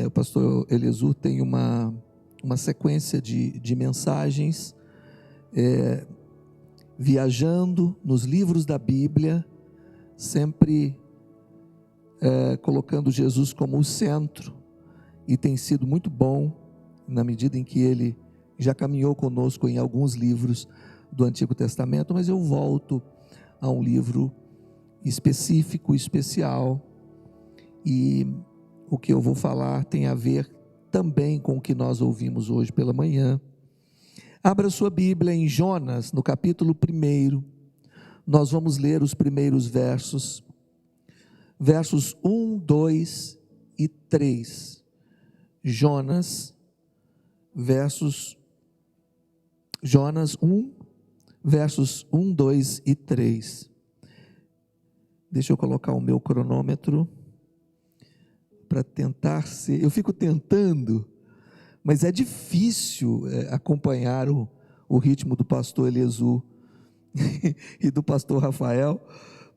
O pastor Eliezer tem uma sequência de mensagens, viajando nos livros da Bíblia, sempre colocando Jesus como o centro, e tem sido muito bom, na medida em que ele já caminhou conosco em alguns livros do Antigo Testamento, mas eu volto a um livro específico, especial, e o que eu vou falar tem a ver também com o que nós ouvimos hoje pela manhã. Abra sua Bíblia em Jonas, no capítulo 1, nós vamos ler os primeiros versos 1, 2 e 3, Jonas 1, versos 1, 2 e 3, deixa eu colocar o meu cronômetro, para tentar ser, eu fico tentando, mas é difícil acompanhar o ritmo do pastor Eliezer e do pastor Rafael,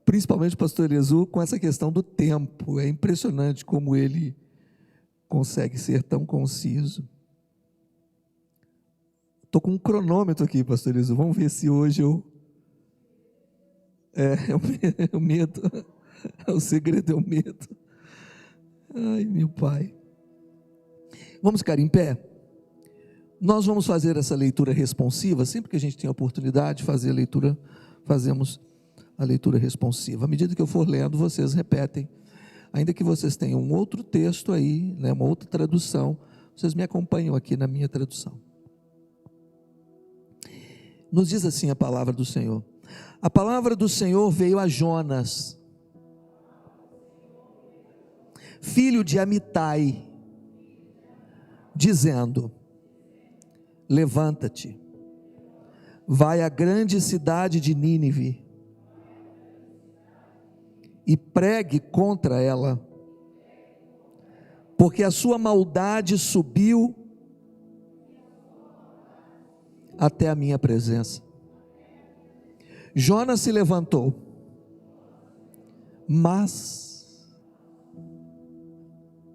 principalmente o pastor Eliezer, com essa questão do tempo. É impressionante como ele consegue ser tão conciso. Estou com um cronômetro aqui, pastor Eliezer, vamos ver se hoje eu... É o medo, o segredo é o medo. Ai, meu Pai. Vamos ficar em pé. Nós vamos fazer essa leitura responsiva. Sempre que a gente tem a oportunidade de fazer a leitura, fazemos a leitura responsiva. À medida que eu for lendo, vocês repetem. Ainda que vocês tenham um outro texto aí, né, uma outra tradução, vocês me acompanham aqui na minha tradução. Nos diz assim a palavra do Senhor. A palavra do Senhor veio a Jonas, filho de Amitai, dizendo: levanta-te, vai à grande cidade de Nínive e pregue contra ela, porque a sua maldade subiu até a minha presença. Jonas se levantou, mas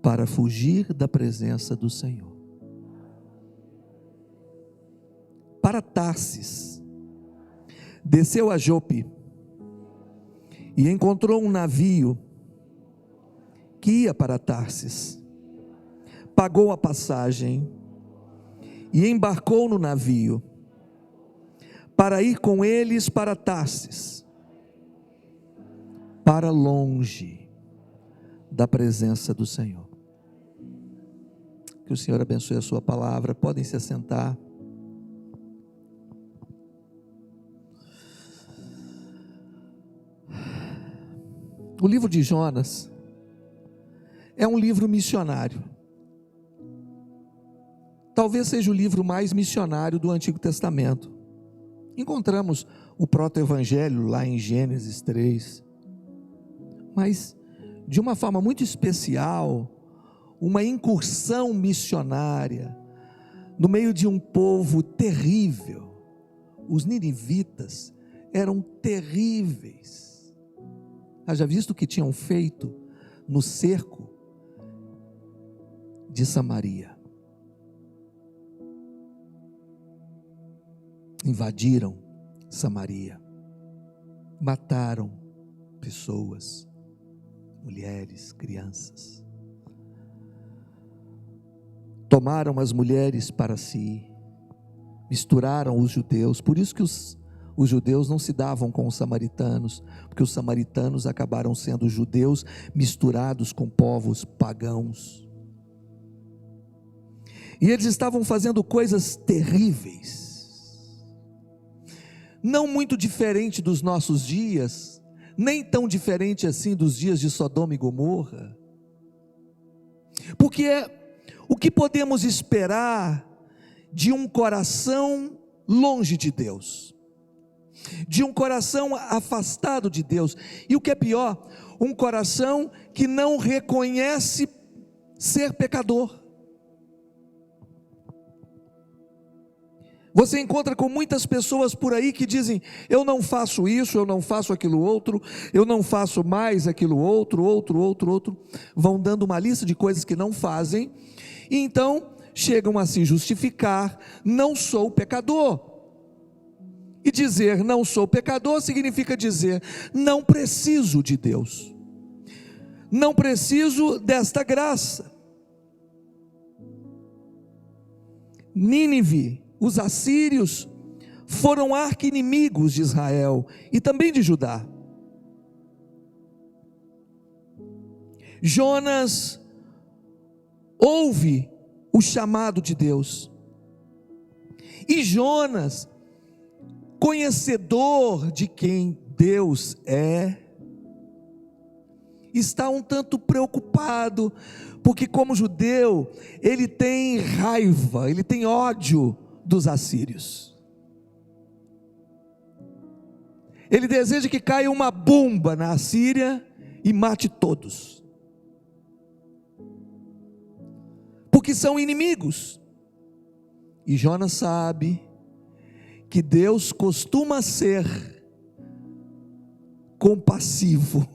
para fugir da presença do Senhor, para Tarsis, desceu a Jope e encontrou um navio que ia para Tarsis, pagou a passagem e embarcou no navio para ir com eles para Tarsis, para longe da presença do Senhor. Que o Senhor abençoe a sua palavra. Podem se assentar. O livro de Jonas é um livro missionário. Talvez seja o livro mais missionário do Antigo Testamento. Encontramos o proto-evangelho lá em Gênesis 3. Mas, de uma forma muito especial, uma incursão missionária no meio de um povo terrível. Os ninivitas eram terríveis. Haja visto o que tinham feito no cerco de Samaria. Invadiram Samaria, mataram pessoas, mulheres, crianças. Tomaram as mulheres para si, misturaram os judeus. Por isso que os judeus não se davam com os samaritanos, porque os samaritanos acabaram sendo judeus misturados com povos pagãos. E eles estavam fazendo coisas terríveis, não muito diferente dos nossos dias, nem tão diferente assim dos dias de Sodoma e Gomorra. Porque o que podemos esperar de um coração longe de Deus, de um coração afastado de Deus, e o que é pior, um coração que não reconhece ser pecador? Você encontra com muitas pessoas por aí que dizem: eu não faço isso, eu não faço aquilo outro, eu não faço mais aquilo outro. Vão dando uma lista de coisas que não fazem, e então chegam a se justificar: não sou pecador. E dizer não sou pecador significa dizer: não preciso de Deus, não preciso desta graça. Nínive, os assírios, foram arqui-inimigos de Israel e também de Judá. Jonas ouve o chamado de Deus, e Jonas, conhecedor de quem Deus é, está um tanto preocupado, porque como judeu, ele tem raiva, ele tem ódio dos assírios. Ele deseja que caia uma bomba na Assíria e mate todos, porque são inimigos. E Jonas sabe que Deus costuma ser compassivo,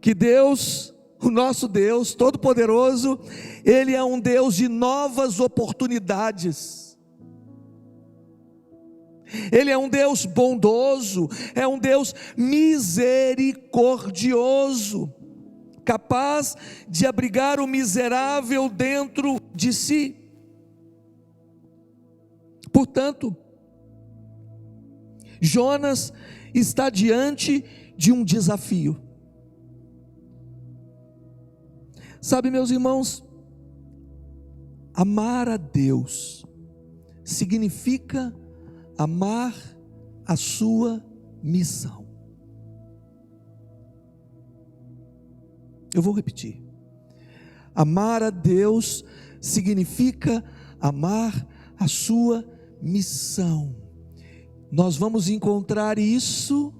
que Deus, o nosso Deus Todo-Poderoso, Ele é um Deus de novas oportunidades. Ele é um Deus bondoso, é um Deus misericordioso, capaz de abrigar o miserável dentro de si. Portanto, Jonas está diante de um desafio. Sabe, meus irmãos, amar a Deus significa amar a sua missão. Eu vou repetir. Amar a Deus significa amar a sua missão. Nós vamos encontrar isso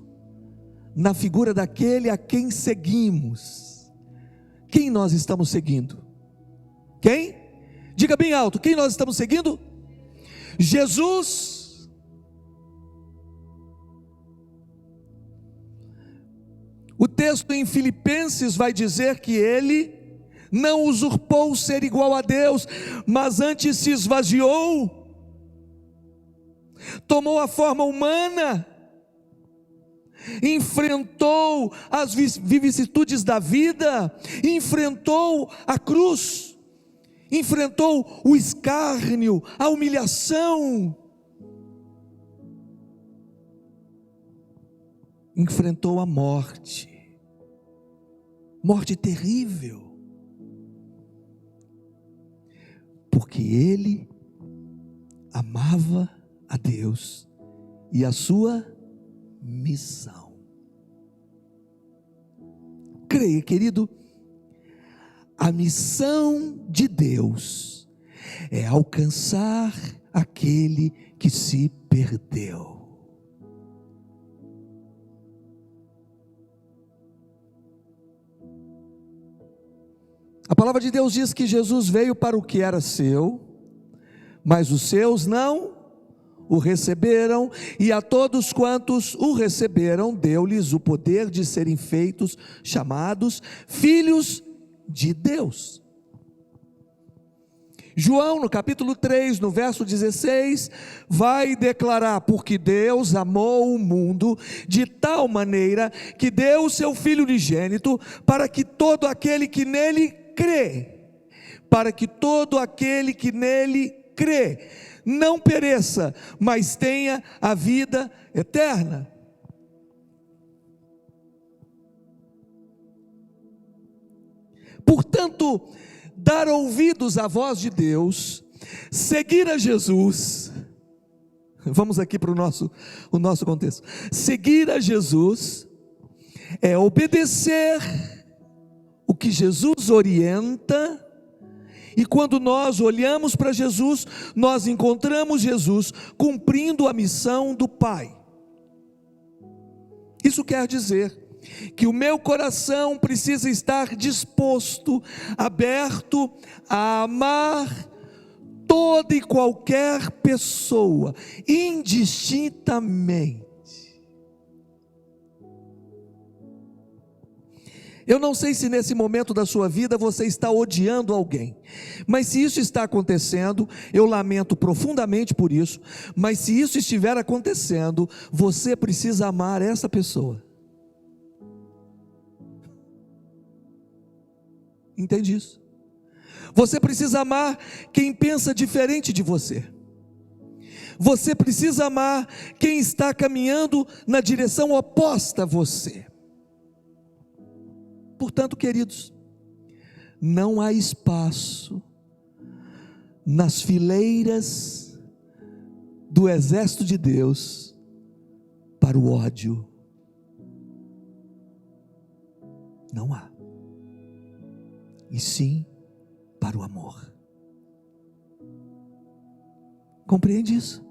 na figura daquele a quem seguimos. Quem nós estamos seguindo? Quem? Diga bem alto, quem nós estamos seguindo? Jesus. O texto em Filipenses vai dizer que ele não usurpou o ser igual a Deus, mas antes se esvaziou, tomou a forma humana, enfrentou as vicissitudes da vida, enfrentou a cruz, enfrentou o escárnio, a humilhação, enfrentou a morte terrível, porque ele amava a Deus e a sua missão. Creia, querido, a missão de Deus é alcançar aquele que se perdeu. A palavra de Deus diz que Jesus veio para o que era seu, mas os seus não o receberam, e a todos quantos o receberam, deu-lhes o poder de serem feitos, chamados filhos de Deus. João, no capítulo 3, no verso 16, vai declarar: porque Deus amou o mundo de tal maneira que deu o seu Filho unigênito, para que todo aquele que nele crê, não pereça, mas tenha a vida eterna. Portanto, dar ouvidos à voz de Deus, seguir a Jesus, vamos aqui para o nosso contexto, seguir a Jesus é obedecer o que Jesus orienta. E quando nós olhamos para Jesus, nós encontramos Jesus cumprindo a missão do Pai. Isso quer dizer que o meu coração precisa estar disposto, aberto a amar toda e qualquer pessoa, indistintamente. Eu não sei se nesse momento da sua vida você está odiando alguém, mas se isso está acontecendo, eu lamento profundamente por isso, mas se isso estiver acontecendo, você precisa amar essa pessoa. Entende isso? Você precisa amar quem pensa diferente de você. Você precisa amar quem está caminhando na direção oposta a você. Portanto, queridos, não há espaço nas fileiras do exército de Deus para o ódio. Não há. E sim para o amor. Compreende isso?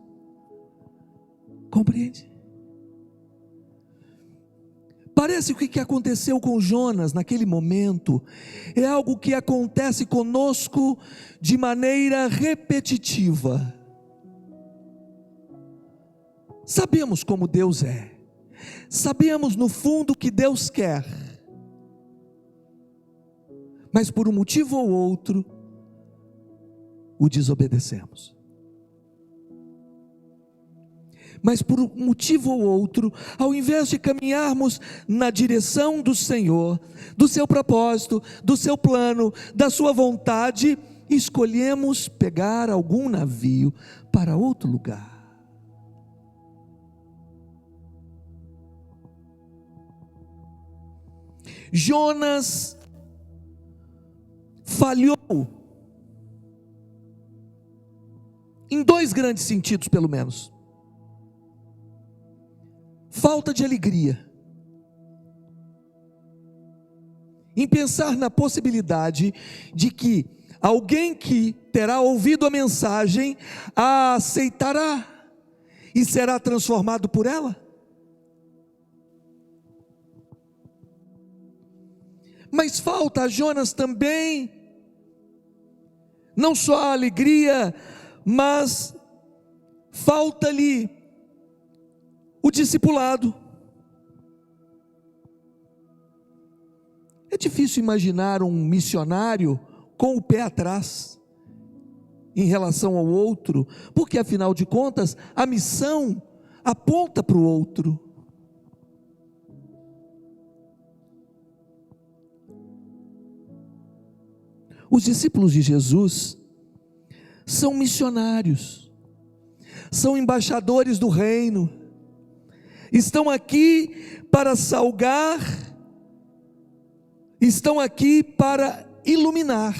Compreende? Parece que o que aconteceu com Jonas naquele momento é algo que acontece conosco de maneira repetitiva. Sabemos como Deus é, sabemos no fundo o que Deus quer, mas por um motivo ou outro o desobedecemos. Mas por um motivo ou outro, ao invés de caminharmos na direção do Senhor, do seu propósito, do seu plano, da sua vontade, escolhemos pegar algum navio para outro lugar. Jonas falhou em dois grandes sentidos, pelo menos. Falta de alegria em pensar na possibilidade de que alguém que terá ouvido a mensagem a aceitará e será transformado por ela. Mas falta a Jonas também não só a alegria, mas falta-lhe o discipulado. É difícil imaginar um missionário com o pé atrás em relação ao outro, porque afinal de contas a missão aponta para o outro. Os discípulos de Jesus são missionários, são embaixadores do reino, estão aqui para salgar, estão aqui para iluminar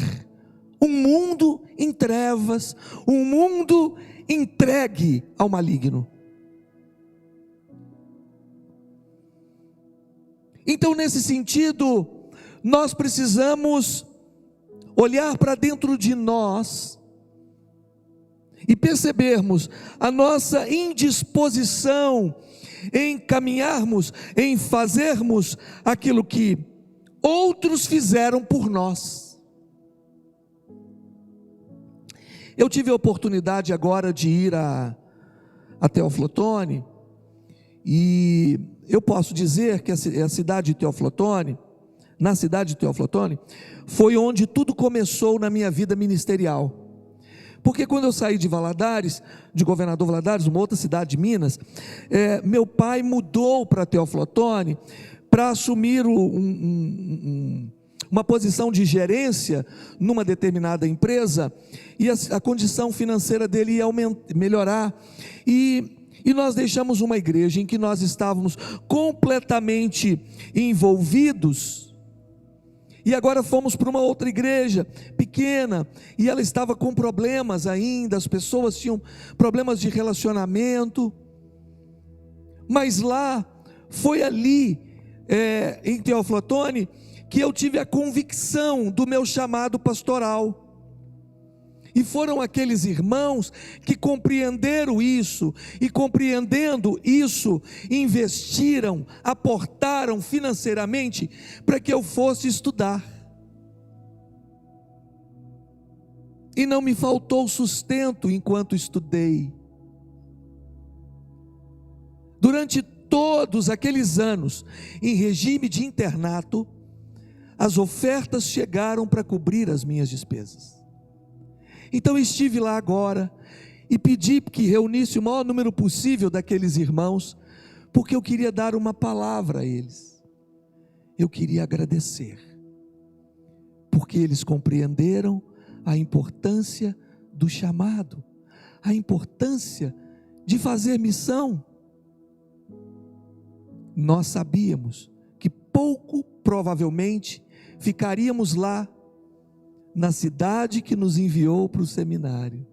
um mundo em trevas, um mundo entregue ao maligno. Então, nesse sentido, nós precisamos olhar para dentro de nós e percebermos a nossa indisposição em caminharmos, em fazermos aquilo que outros fizeram por nós. Eu tive a oportunidade agora de ir a Teoflotone, e eu posso dizer que a cidade de Teoflotone, na cidade de Teoflotone, foi onde tudo começou na minha vida ministerial. Porque quando eu saí de Valadares, de Governador Valadares, uma outra cidade de Minas, meu pai mudou para Teoflotone para assumir uma posição de gerência numa determinada empresa, e a condição financeira dele ia melhorar, e nós deixamos uma igreja em que nós estávamos completamente envolvidos, e agora fomos para uma outra igreja pequena, e ela estava com problemas ainda, as pessoas tinham problemas de relacionamento, mas lá, foi ali, em Teoflotone, que eu tive a convicção do meu chamado pastoral. E foram aqueles irmãos que compreenderam isso, e compreendendo isso, investiram, aportaram financeiramente para que eu fosse estudar. e não me faltou sustento enquanto estudei. Durante todos aqueles anos, em regime de internato, as ofertas chegaram para cobrir as minhas despesas. Então estive lá agora e pedi que reunisse o maior número possível daqueles irmãos, porque eu queria dar uma palavra a eles. Eu queria agradecer, porque eles compreenderam a importância do chamado, a importância de fazer missão. Nós sabíamos que pouco provavelmente ficaríamos lá, na cidade que nos enviou para o seminário.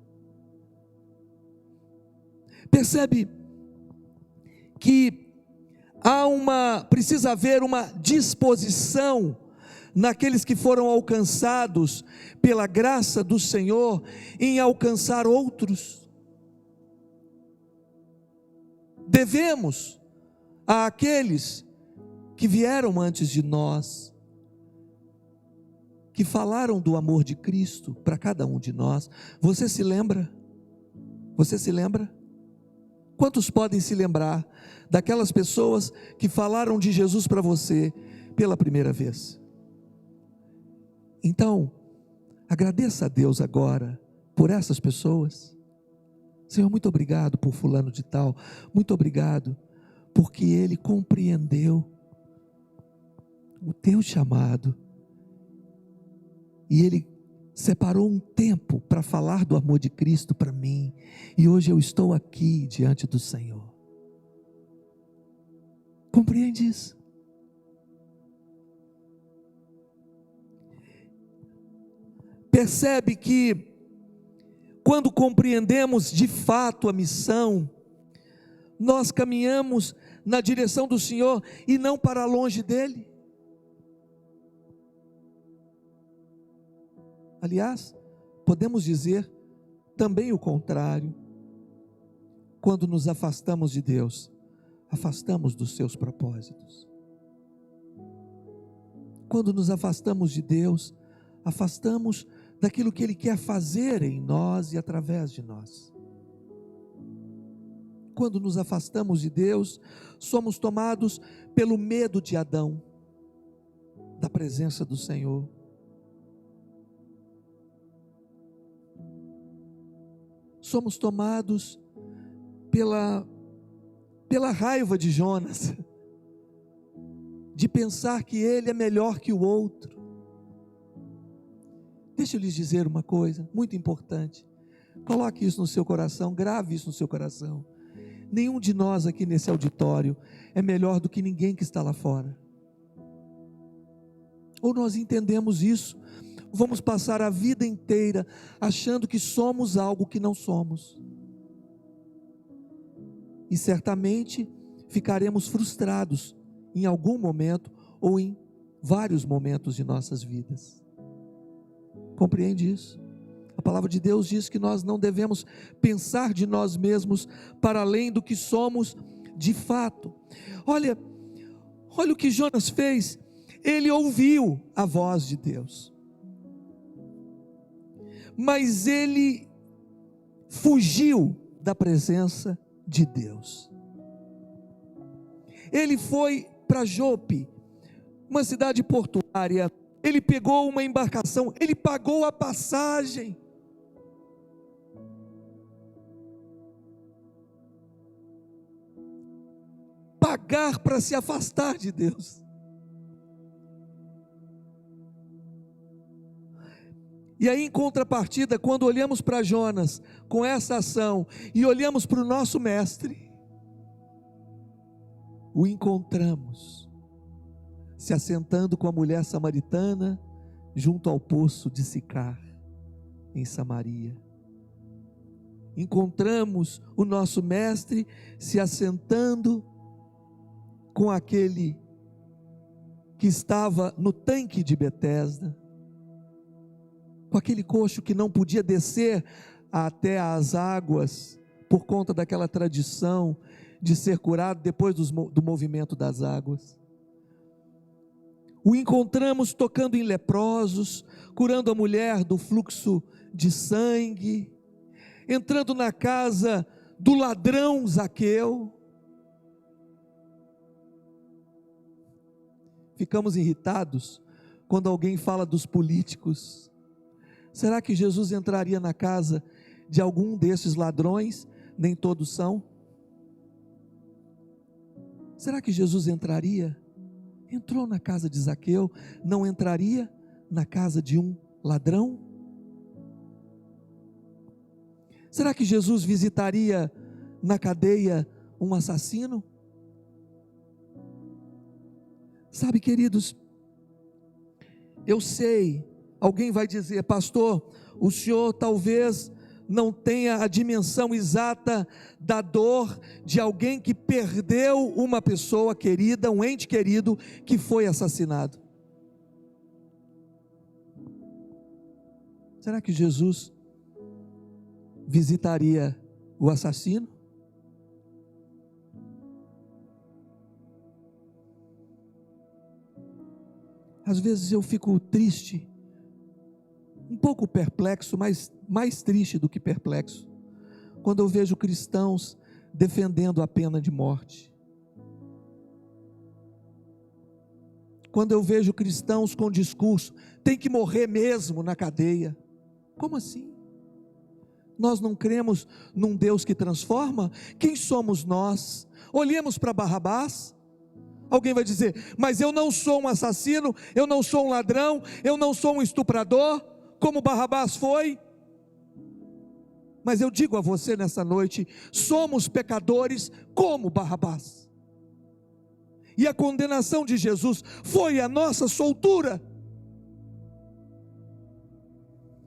Percebe que precisa haver uma disposição naqueles que foram alcançados pela graça do Senhor em alcançar outros. Devemos àqueles que vieram antes de nós, que falaram do amor de Cristo para cada um de nós. Você se lembra? Você se lembra? Quantos podem se lembrar daquelas pessoas que falaram de Jesus para você pela primeira vez? Então, agradeça a Deus agora por essas pessoas. Senhor, muito obrigado por fulano de tal, muito obrigado, porque ele compreendeu o teu chamado, e ele separou um tempo para falar do amor de Cristo para mim, e hoje eu estou aqui diante do Senhor. Compreende isso? Percebe que quando compreendemos de fato a missão, nós caminhamos na direção do Senhor e não para longe dele. Aliás, podemos dizer também o contrário. Quando nos afastamos de Deus, afastamos dos seus propósitos. Quando nos afastamos de Deus, afastamos daquilo que Ele quer fazer em nós e através de nós. Quando nos afastamos de Deus, somos tomados pelo medo de Adão, da presença do Senhor. Somos tomados pela raiva de Jonas, de pensar que ele é melhor que o outro. Deixa eu lhes dizer uma coisa muito importante. Coloque isso no seu coração, grave isso no seu coração. Nenhum de nós aqui nesse auditório é melhor do que ninguém que está lá fora. Ou nós entendemos isso, vamos passar a vida inteira achando que somos algo que não somos. E certamente ficaremos frustrados em algum momento ou em vários momentos de nossas vidas. Compreende isso? A palavra de Deus diz que nós não devemos pensar de nós mesmos para além do que somos de fato. Olha o que Jonas fez. Ele ouviu a voz de Deus, mas ele fugiu da presença de Deus. Ele foi para Jope, uma cidade portuária. Ele pegou uma embarcação, ele pagou a passagem. Pagar para se afastar de Deus. E aí, em contrapartida, quando olhamos para Jonas com essa ação e olhamos para o nosso mestre, o encontramos se assentando com a mulher samaritana junto ao poço de Sicar, em Samaria. Encontramos o nosso mestre se assentando com aquele que estava no tanque de Betesda, com aquele coxo que não podia descer até as águas, por conta daquela tradição de ser curado depois do movimento das águas. O encontramos tocando em leprosos, curando a mulher do fluxo de sangue, entrando na casa do ladrão Zaqueu. Ficamos irritados quando alguém fala dos políticos. Será que Jesus entraria na casa de algum desses ladrões? Nem todos são. Será que Jesus entraria? Entrou na casa de Zaqueu, não entraria na casa de um ladrão? Será que Jesus visitaria na cadeia um assassino? Sabe, queridos, eu sei, alguém vai dizer: pastor, o senhor talvez não tenha a dimensão exata da dor de alguém que perdeu uma pessoa querida, um ente querido que foi assassinado. Será que Jesus visitaria o assassino? Às vezes eu fico triste, um pouco perplexo, mas mais triste do que perplexo, quando eu vejo cristãos defendendo a pena de morte. Quando eu vejo cristãos com discurso: tem que morrer mesmo na cadeia. Como assim? Nós não cremos num Deus que transforma? Quem somos nós? Olhemos para Barrabás. Alguém vai dizer: mas eu não sou um assassino, eu não sou um ladrão, eu não sou um estuprador, como Barrabás foi. Mas eu digo a você nessa noite: somos pecadores como Barrabás. E a condenação de Jesus foi a nossa soltura.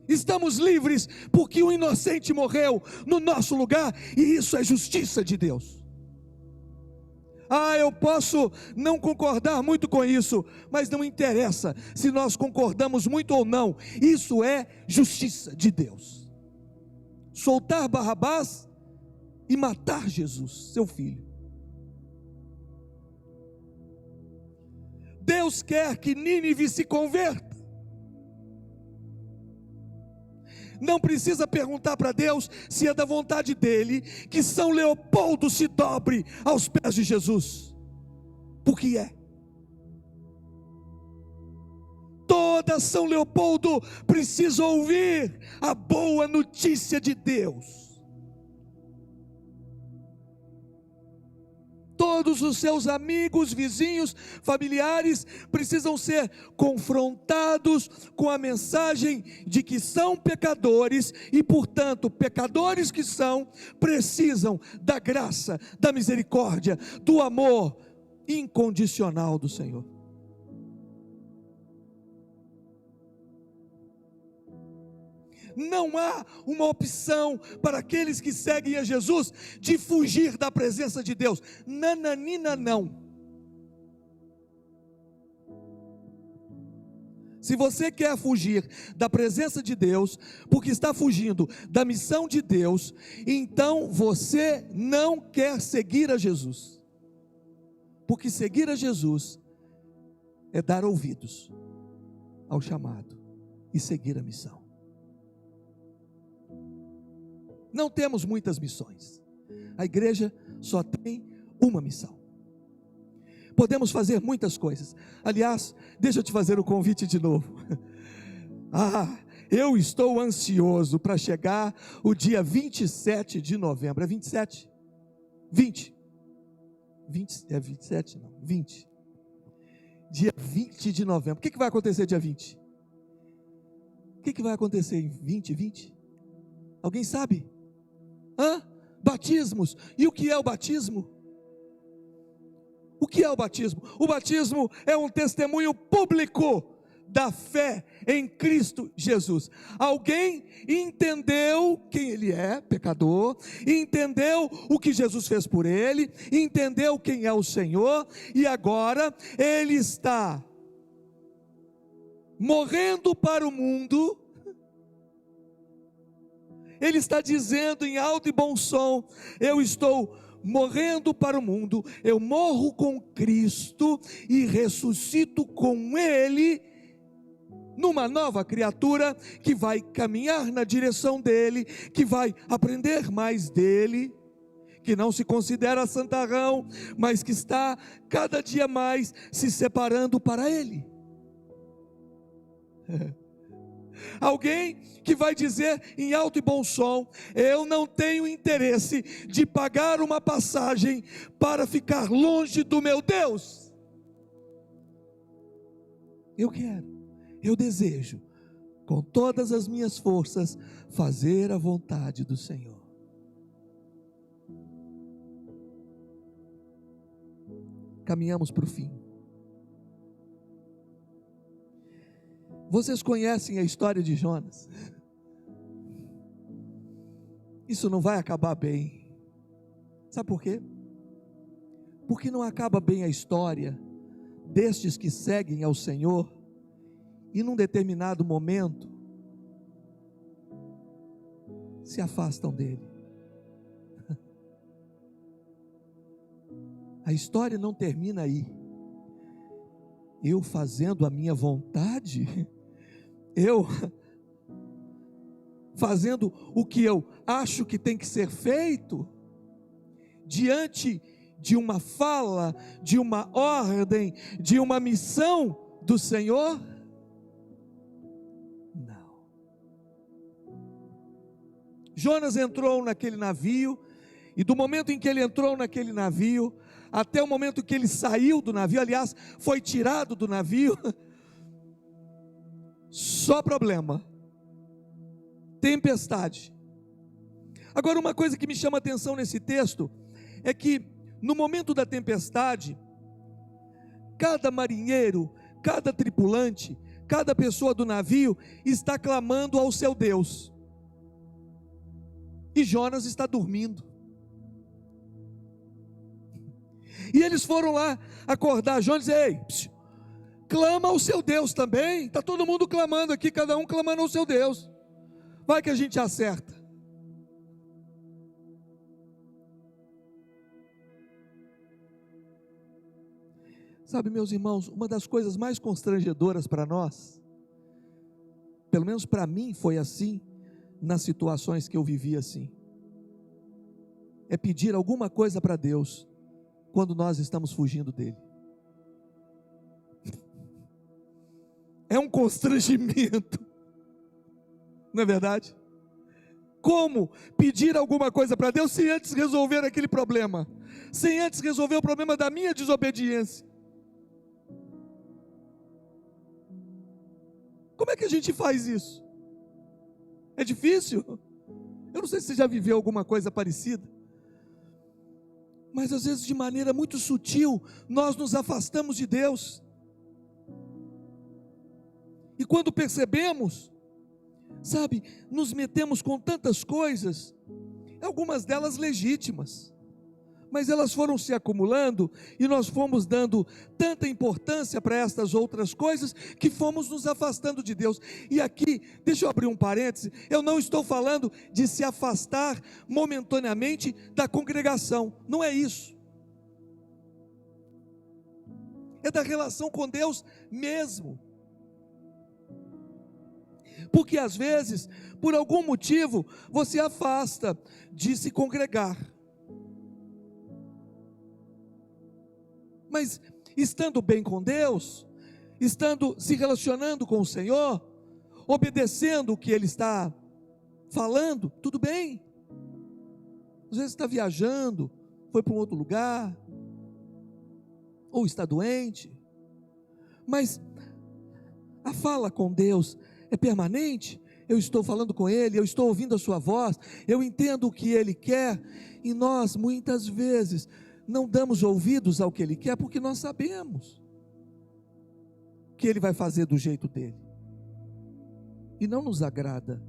Estamos livres porque o inocente morreu no nosso lugar, e isso é justiça de Deus. Eu posso não concordar muito com isso, mas não interessa se nós concordamos muito ou não, isso é justiça de Deus. Soltar Barrabás e matar Jesus, seu filho. Deus quer que Nínive se converta. Não precisa perguntar para Deus se é da vontade dele que São Leopoldo se dobre aos pés de Jesus, porque é. Toda São Leopoldo precisa ouvir a boa notícia de Deus. Todos os seus amigos, vizinhos, familiares precisam ser confrontados com a mensagem de que são pecadores e, portanto, pecadores que são, precisam da graça, da misericórdia, do amor incondicional do Senhor. Não há uma opção para aqueles que seguem a Jesus de fugir da presença de Deus. Nananina, não. Se você quer fugir da presença de Deus, porque está fugindo da missão de Deus, então você não quer seguir a Jesus. Porque seguir a Jesus é dar ouvidos ao chamado e seguir a missão. Não temos muitas missões. A igreja só tem uma missão. Podemos fazer muitas coisas. Aliás, deixa eu te fazer o convite de novo. Eu estou ansioso para chegar o dia 27 de novembro. É 27? 20. 20 é 27? Não, 20. Dia 20 de novembro. O que vai acontecer dia 20? O que vai acontecer em 20? Alguém sabe? Batismos. E o que é o batismo? O que é o batismo? O batismo é um testemunho público da fé em Cristo Jesus. Alguém entendeu quem ele é, pecador, entendeu o que Jesus fez por ele, entendeu quem é o Senhor, e agora ele está morrendo para o mundo. Ele está dizendo em alto e bom som: eu estou morrendo para o mundo, eu morro com Cristo e ressuscito com Ele, numa nova criatura que vai caminhar na direção dele, que vai aprender mais dele, que não se considera santarrão, mas que está cada dia mais se separando para ele. Alguém que vai dizer em alto e bom som: eu não tenho interesse de pagar uma passagem para ficar longe do meu Deus. Eu desejo, com todas as minhas forças, fazer a vontade do Senhor. Caminhamos para o fim. Vocês conhecem a história de Jonas? Isso não vai acabar bem. Sabe por quê? Porque não acaba bem a história destes que seguem ao Senhor e num determinado momento se afastam dele. A história não termina aí. Eu fazendo a minha vontade, eu fazendo o que eu acho que tem que ser feito, diante de uma fala, de uma ordem, de uma missão do Senhor? Não. Jonas entrou naquele navio, e do momento em que ele entrou naquele navio, até o momento que ele saiu do navio, aliás, foi tirado do navio, só problema, tempestade. Agora, uma coisa que me chama a atenção nesse texto, é que no momento da tempestade, cada marinheiro, cada tripulante, cada pessoa do navio, está clamando ao seu Deus, e Jonas está dormindo. E eles foram lá acordar Jonas e dizer: ei, clama ao seu Deus também. Está todo mundo clamando aqui, cada um clamando ao seu Deus. Vai que a gente acerta. Sabe, meus irmãos, uma das coisas mais constrangedoras para nós, pelo menos para mim foi assim, nas situações que eu vivi assim, é pedir alguma coisa para Deus quando nós estamos fugindo dele. É um constrangimento, não é verdade? Como pedir alguma coisa para Deus sem antes resolver aquele problema, sem antes resolver o problema da minha desobediência? Como é que a gente faz isso? É difícil? Eu não sei se você já viveu alguma coisa parecida, mas às vezes de maneira muito sutil, nós nos afastamos de Deus, e quando percebemos, sabe, nos metemos com tantas coisas, algumas delas legítimas, mas elas foram se acumulando, e nós fomos dando tanta importância para estas outras coisas, que fomos nos afastando de Deus. E aqui, deixa eu abrir um parêntese, eu não estou falando de se afastar momentaneamente da congregação, não é isso, é da relação com Deus mesmo, porque às vezes, por algum motivo, você afasta de se congregar, mas estando bem com Deus, estando se relacionando com o Senhor, obedecendo o que Ele está falando, tudo bem. Às vezes está viajando, foi para um outro lugar, ou está doente, mas a fala com Deus é permanente. Eu estou falando com Ele, eu estou ouvindo a sua voz, eu entendo o que Ele quer, e nós muitas vezes não damos ouvidos ao que Ele quer, porque nós sabemos que Ele vai fazer do jeito dele, e não nos agrada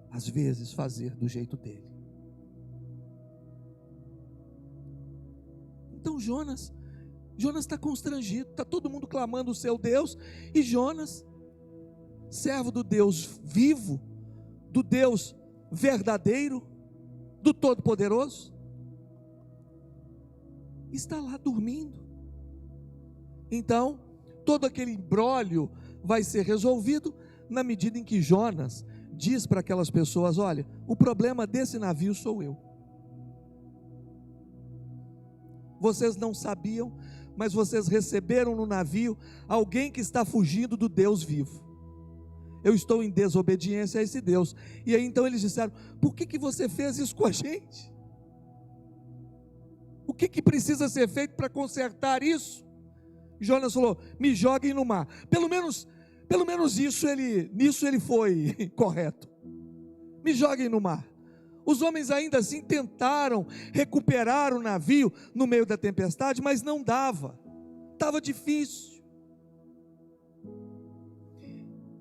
às vezes fazer do jeito dele. Então Jonas está constrangido, está todo mundo clamando o seu Deus, e Jonas, servo do Deus vivo, do Deus verdadeiro, do Todo-Poderoso, está lá dormindo. Então, todo aquele imbróglio vai ser resolvido na medida em que Jonas diz para aquelas pessoas: olha, o problema desse navio sou eu. Vocês não sabiam, mas vocês receberam no navio alguém que está fugindo do Deus vivo. Eu estou em desobediência a esse Deus. E aí então eles disseram: por que você fez isso com a gente? O que precisa ser feito para consertar isso? Jonas falou: me joguem no mar. Pelo menos nisso ele foi correto. Me joguem no mar. Os homens ainda assim tentaram recuperar o navio no meio da tempestade, mas não dava. Estava difícil.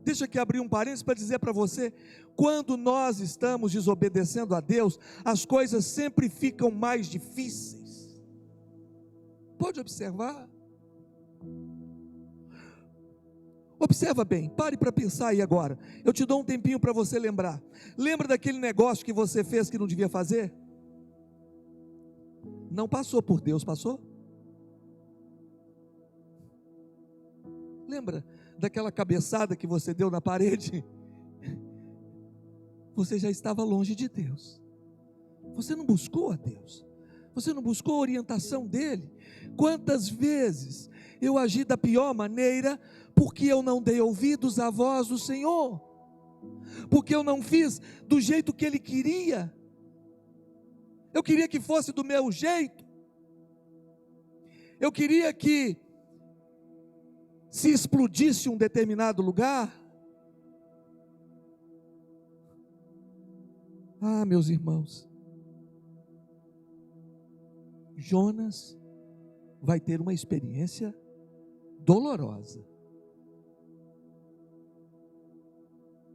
Deixa aqui abrir um parênteses para dizer para você: quando nós estamos desobedecendo a Deus, as coisas sempre ficam mais difíceis. Pode observar. Observa bem, pare para pensar aí agora. Eu te dou um tempinho para você lembrar. Lembra daquele negócio que você fez que não devia fazer? Não passou por Deus, passou? Lembra daquela cabeçada que você deu na parede? Você já estava longe de Deus. Você não buscou a Deus. Você não buscou a orientação dEle. Quantas vezes eu agi da pior maneira, porque eu não dei ouvidos à voz do Senhor, porque eu não fiz do jeito que Ele queria. Eu queria que fosse do meu jeito. Eu queria que se explodisse um determinado lugar. Ah, meus irmãos, Jonas vai ter uma experiência dolorosa.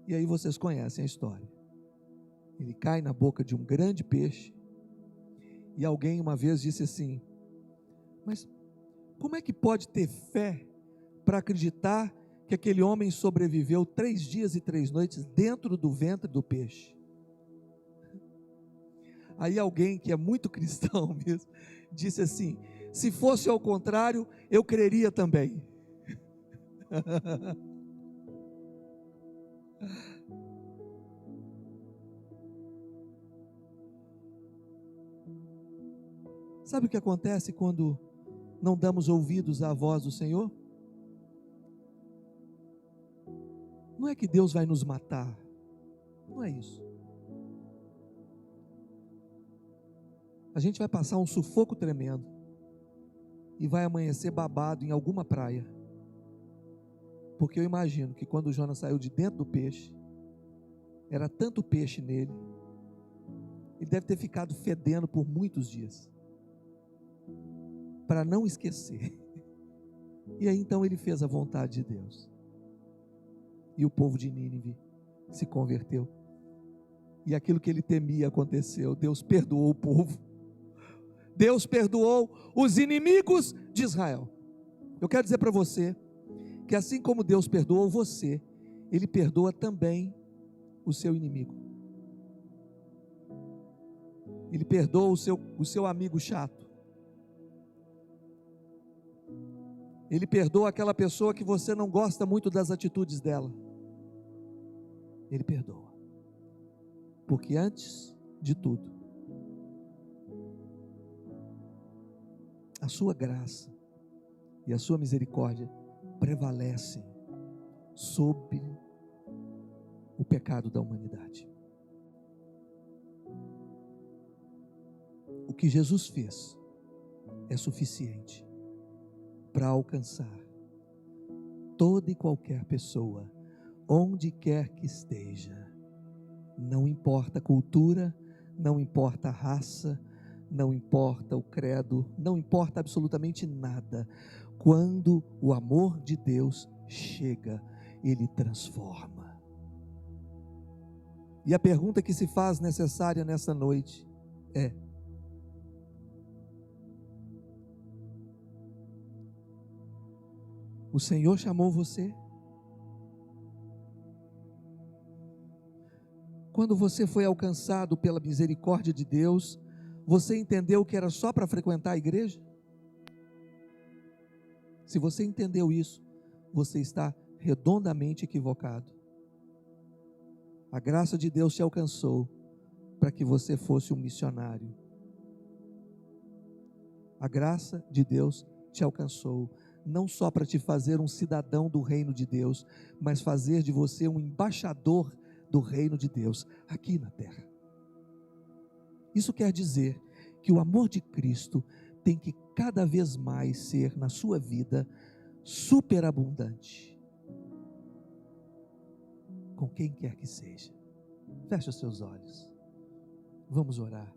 E aí vocês conhecem a história. Ele cai na boca de um grande peixe. E alguém uma vez disse assim: mas como é que pode ter fé para acreditar que aquele homem sobreviveu 3 dias e 3 noites dentro do ventre do peixe? Aí alguém que é muito cristão mesmo, disse assim: se fosse ao contrário, eu creria também. Sabe o que acontece quando não damos ouvidos à voz do Senhor? Não é que Deus vai nos matar, não é isso. A gente vai passar um sufoco tremendo e vai amanhecer babado em alguma praia, porque eu imagino que quando Jonas saiu de dentro do peixe, era tanto peixe nele, ele deve ter ficado fedendo por muitos dias, para não esquecer. E aí então ele fez a vontade de Deus, e o povo de Nínive se converteu, e aquilo que ele temia aconteceu. Deus perdoou o povo, Deus perdoou os inimigos de Israel. Eu quero dizer para você que assim como Deus perdoou você, Ele perdoa também o seu inimigo. Ele perdoa o seu amigo chato. Ele perdoa aquela pessoa que você não gosta muito das atitudes dela. Ele perdoa. Porque antes de tudo, a sua graça e a sua misericórdia prevalecem sobre o pecado da humanidade. O que Jesus fez é suficiente para alcançar toda e qualquer pessoa, onde quer que esteja. Não importa a cultura, não importa a raça, não importa o credo, não importa absolutamente nada. Quando o amor de Deus chega, Ele transforma. E a pergunta que se faz necessária nessa noite é: o Senhor chamou você? Quando você foi alcançado pela misericórdia de Deus, você entendeu que era só para frequentar a igreja? Se você entendeu isso, você está redondamente equivocado. A graça de Deus te alcançou para que você fosse um missionário. A graça de Deus te alcançou não só para te fazer um cidadão do reino de Deus, mas fazer de você um embaixador do reino de Deus aqui na terra. Isso quer dizer que o amor de Cristo tem que cada vez mais ser na sua vida superabundante, com quem quer que seja. Feche os seus olhos, vamos orar.